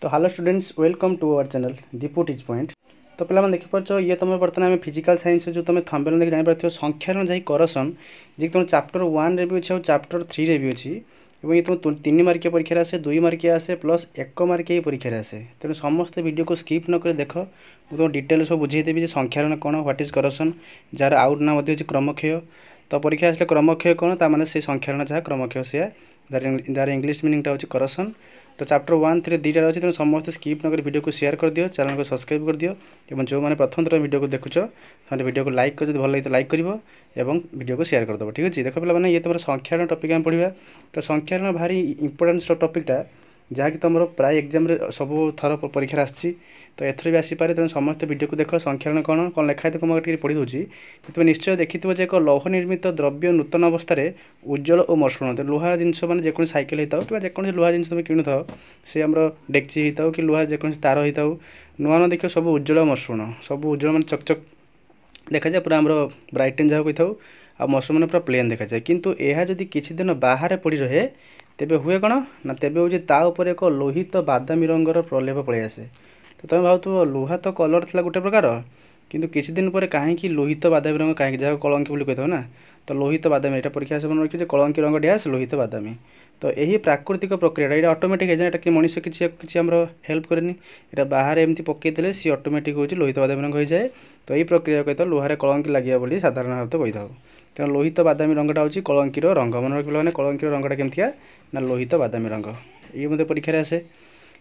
तो hello students, welcome to our channel Deepu teach point. तो पे देखिपार ये तुम बर्तमान आम फिजिकल साइंस जो तुम थंबनेल देख जापर संख्यारण जाई करसन जी तुम चैप्टर 1 रे भी अच्छे और चैप्टर 3 रे भी अच्छी ये तुम 3 मार्किया परीक्षा आसे 2 मार्किया आसे प्लस 1 मार्किया परीक्षा आसे। तेणु समस्त वीडियो को स्किप नक देख तुम डिटेल सब बुझेदेवी संख्यारण कौन what is Karsan jar out ना क्रमक्षय। तो परीक्षा आसले क्रमक्षय कौन ताने से संख्यारण जहाँ क्रमक्षय से जार इंग्लीश मीनिंगटा हूँ करसन। तो चैप्टर 1 3 दुईटा अच्छे तेनाली समस्त स्किप नक वीडियो को शेयर कर दियो, चैनल को सब्सक्राइब कर दियो और जो मैंने प्रथम थर वीडियो को देखुच वीडियो को लाइक कर भल लगे लाइक कर वीडियो को शेयर करदेव। ठीक अच्छे देख पे ये तुम संख्यारण टपिक आम पढ़ा। तो संख्यारण भारी इंपोर्टेंट टपिकटा जहाँकि तुम प्राय एग्जाम सब थर परीक्षा आसी तो एथर भी आसीपे। तेनाली समस्त वीडियो को देख संख्यारण कौन कौन लिखाई तुम पढ़ी दूसरी तुम निश्चय देखी एक लौह निर्मित द्रव्य नूतन अवस्था उज्जवल और मसृण लुहा जिनस मैंने जेको साइकेल होता कि जेको लुहा जिन तुम किणु से आम डेक्ची होता कि लुहा जेको तार होता नुआ नुआ देख सब उज्जवल मसृण सब उज्जवल मैंने चकचक देखा जाए पूरा आम ब्राइटेन जहाँ कही आ मसृण मैंने पूरा प्लेन देखा जाए। किंतु यह जदि किसी दिन बाहर पड़ी रहे तेबे हुए कौन ना तेबे हूँ तापर एक लोहित बादामी रंगर प्रलेप पलि आसे। तो तुम भाव लुहा तो कलर थी गोटे प्रकार किंतु किसी दिन पर कहीं लोहित बादामी रंग कहीं जहाँ कलंकी बोली कही ना तो लोहित बादामी यहाँ परीक्षा से मन रखिए कलंकी रंग डैश लोहित बादामी। तो यही प्राकृतिक प्रक्रिया ये ऑटोमेटिक है कि मनुष्य किसी आम हेल्प करेनि यहाँ बाहर एमती पकईदे सी ऑटोमेटिक हूँ लोहित बादामी रंग हो जाए। तो यही प्रक्रिया कहता लुहारे कलंकी लगे बोली साधारण भाव कही था। तेना लोहित बादामी रंगटा हूँ कलंकीर रंग मन रखिए मैंने कलंकीर रंगटा केमतिया ना लोहित बादामी रंग ये मत परीक्षा आसे।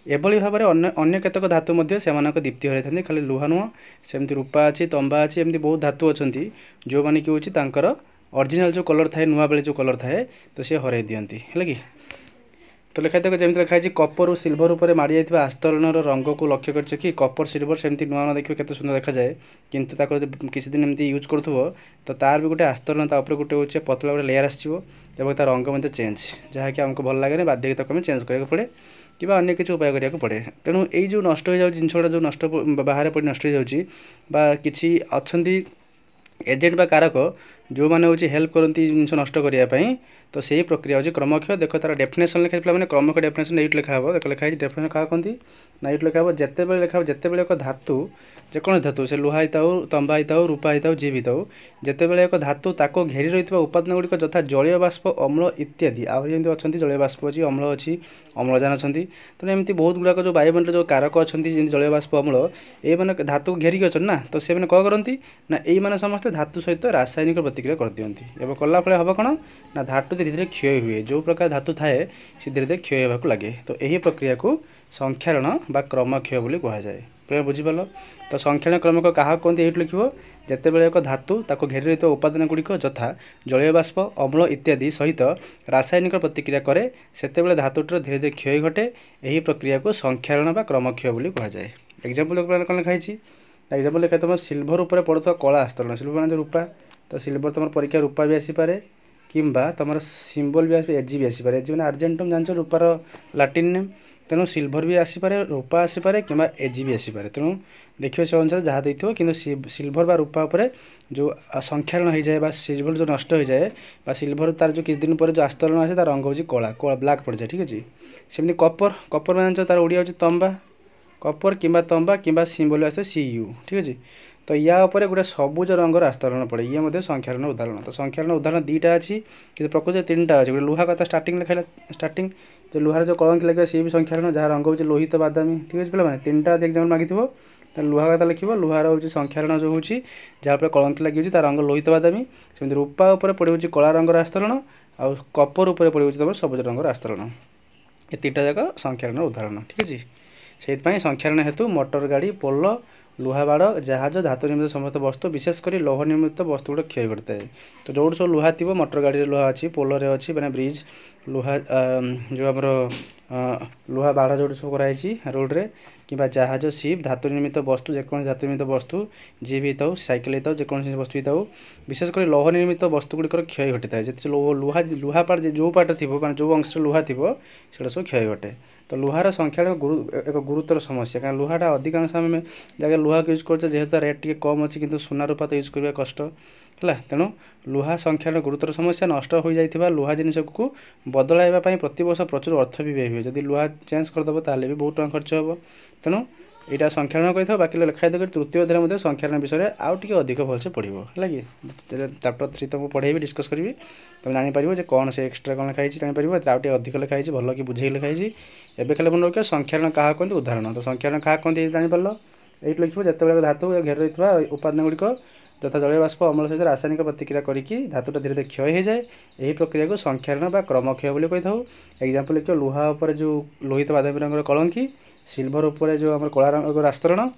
एभली भाव में अन्य केतक धातु से दीप्ति हर खाली लुहा नुह सेमती रूपा अच्छी तंबा अच्छी एमती बहुत धातु अच्छा जो मैंने कि हूँ ओरिजिनल जो कलर थाए नुआ बेले जो कलर थाए तो सी हर दिखती है कि। तो लिखा देख जमी लिखाई कपर और सिल्वर उपर माड़ी जाइए आस्तरण रंग को लक्ष्य कर कि कपर सिल्वर सेमती नुआ नुआ देखिए केते सुंदर देखा जाए। किंतु किसी दिन एमती यूज करूँ तो तार भी गोटे आस्तरण तापर गोटे हूँ पतला गोटे लेयर आसो तार रंग मत चेंज जहाँकि आमको भल लगे बाध्य आम चेंज कराया पड़े कि अन्य किसी उपाय करा पड़े। तेणु यही जो नष्ट हो जिन गुड़ा जो नष्ट बाहर पड़ी नष्ट हो कि अच्छा एजेंट बा कारक जो मैंने हूँ हेल्प करती जिन नष्ट करने तो सही प्रक्रिया हूँ क्रमक्षय। देख तार डेफिनेसन लिखा पे क्रमक डेफिनेसन ये लिखा हे देख लिखाई डेफिनेसन क्या कहती ना ये लिखा जिते लिखा जिते एक धातु जेको धातु से लुहा होता तंबा होता रूपा होता जी भी होता जिते एक धातु ताको घेरी रही उपादान गुड़िक यथा जलीय बाष्प अम्ल इत्यादि आमती अच्छा जलीय बाष्प अच्छी अम्ल अच्छी अम्लजान अच्छा तेनाली एमती बहुत गुड़ाक जो वायुमंडल जो कारक अच्छा जलीय बाष्प अम्ल ये मैंने धातु घेरिक अच्छा ना तो से कौन करती ना ये समस्त धातु सहित रासायनिक प्रतिक्रिया कर दिखती एवं कला फल हम कौन ना धातु धीरे धीरे क्षय हुए जो प्रकार धातु थाए सी धीरे धीरे क्षय होगा लगे। तो यही प्रक्रिया को संख्यारण बा क्रमक्षय बोली कहुए प्रेम बुझीपाल। तो संख्यारण क्रमक क्या कहते ये लिख जिते बड़े एक धातु ताको घेरी रही उपादान गुड़िक यथा जलीय बाष्प अम्ल इत्यादि सहित रासायनिक प्रतिक्रिया करे से धातुटर धीरे धीरे क्षय घटे यही प्रक्रिया को संख्यारण बा क्रमक्षय बोली कहुए। एग्जाम्पल कौन लिखाई एग्जाम्पल लिखा तुम सिल्भर उपर पड़ुवा कला आस्तरण सिल्भर मान रूपा तो सिल्भर तुम परीक्षा रूपा भी आसीपे किंबा तुम सिंबल भी एजी भी आसीपे एजी मैंने आर्जेंटम जान रूपार लाटिन नेम तेणु सिल्भर भी आसीपे रूपा आसीपे कि एजी भी आसीपे। तेणु देखिए से अनुसार जहाँ देखो कि सिल्भर बा रूपा उपर जो संख्यारण हो जाए सिल्भर जो नष्ट हो जाए सिल्भर तार जो किसी दिन पर जो आस्तरण आसे तार रंग हूँ कला ब्लैक पड़ जाए। ठीक अच्छे सेमती कपर कपर मान तार ओडिया हूँ तंबा कपर किंबा तंबा किंबा सिंबल आसे CU। ठीक अच्छे तो या उपरे गोटे सबुज रंगर आस्तरण पड़े ये संख्यारण उदाहरण। तो संख्यारण उदाहरण दुईटा अच्छी कि प्रकृत 3टा अच्छे गोटे लुहा कथा स्टार्टिंग लिखा स्टार्टिंग जो लुहार जो कलंकी लगे सी भी संख्यारण जहाँ रंग हूँ लोहित बादामी। ठीक अच्छे पे 3टा एग्जाम मागी तो लुहा कथा लिख लुहार हूँ संख्यारण जो हूँ जहाँ पर कलंकी लगी तार रंग लोहित बादामी सेमती रूपा उपर पड़े कला रंगर आस्तरण आउ कपर उपर पड़े तुम सबुज रंगर आस्तरण ये 3टा जाक संख्यारण उदाहरण। ठीक अच्छे से संख्यारण हेतु मोटर गाड़ी पोल लुहा बाड़ जहाज धातु निर्मित समस्त वस्तु विशेषकर लौह निर्मित वस्तु गुड़ा क्षय करता है। तो जो सब लुहा थी मोटर गाड़ी लुहा अच्छी पोल अच्छी मैंने ब्रिज लुहा जो आमर लुहा बाड़ जो सब कराई रोड्रे कि जहाज सिप धातु निर्मित वस्तु जेको धातु निर्मित वस्तु जी भी होता साइकेल होता जेको वस्तु होता विशेषकर लौह निर्मित वस्तु गुड़िकर क्षय घटी था जिते लुहा लुहा पार्ट जो पार्ट थी जो अंश लुहा थी से सब क्षय घटे। तो लुहार संख्या एक गुरुतर समस्या कहीं लुहाटा अधिकांश आम जगह लुहा यूज कर जेहेतु रेट टी कम अच्छी किंतु सुना रूपा तो यूज करवा कष्ट है तेणु लुहा संख्या गुरुतर समस्या नष्ट हो जाता लुहा जिनस को बदलाइवाई प्रत वर्ष प्रचुर अर्थ भी व्यय हुए जब लुहा चेंज करदेव ताल भी बहुत टଙ୍କା खर्च हे तेणु यहाँ संख्यारण कही था बाकी लिखाई देकर तृतीय अध्याय संख्यारण विषय में आउ टे अधिक भलसे पढ़ो है कि चैप्टर 3 तुमको पढ़ेबी डिस्कस करी तुम जापर कौन से एक्सट्रा कौन लिखाई जापर आउ टे अधिक लिखाई भल कि बुझे लिखाई एवं खाली मन रखिए संख्यारण क्या कहते उदाहरण तो संख्यारण क्या कहते जापर ये लिखे जिते धातु घेर रही उपादान गुड़िक यथा जलीय बाष्प अम्ल सहित रासायनिक प्रतिक्रिया करके धातुटा धीरे धीरे क्षय हो जाए यही प्रक्रिया को संख्यारण बा क्रमक्षय बोली कही था एग्जाम्पल लिखिए लुहा उपर जो लोहित बादामी रंगर कलंकी सिल्भर उपर जो आम कला रंग आस्तरण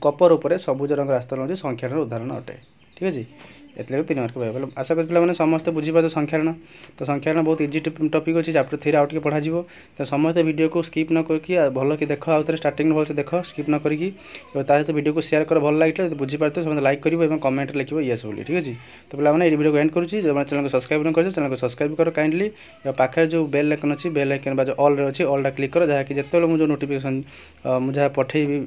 कपर उपर सबुज रंग आस्तरण होती संख्यारण उदाहरण अटे ठीक अच्छे एथले 3 मार्क पाइबा आशा करी पे समस्ते बुझीपार संख्यारण तो संख्यारण बहुत इजी टॉपिक अच्छी चैप्टर 3 आउ टे पढ़ा तो समस्ते वीडियो को स्किप न करके भल कि देख आउ थे स्टार्टिंग भल से देख स्किप न करके सहित वीडियो को शेयर कर भल लगे बुझीपार समस्त लाइक कर कमेंट लिख येस बोली ठीक अच्छे तो पे ये वीडियो को एंड करुँच जो चैनल को सब्सक्राइब न कर चैनल को सब्सक्राइब कर काइंडली पाखे जो बेल आइकन अच्छी बेल आइकन जो ऑल अच्छी ऑलटा क्लिक कर जहाँकि जिते मुझे नोटिफिकेशन मुझे पठेबी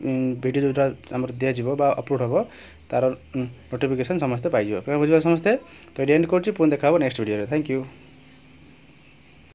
वीडियो जोटा आम दिज्व अपलोड हम तार नोटिफिकेशन समस्ते पाइज बुझे समस्ते तो ये एंड कर देखा नेक्स्ट वीडियो थैंक यू।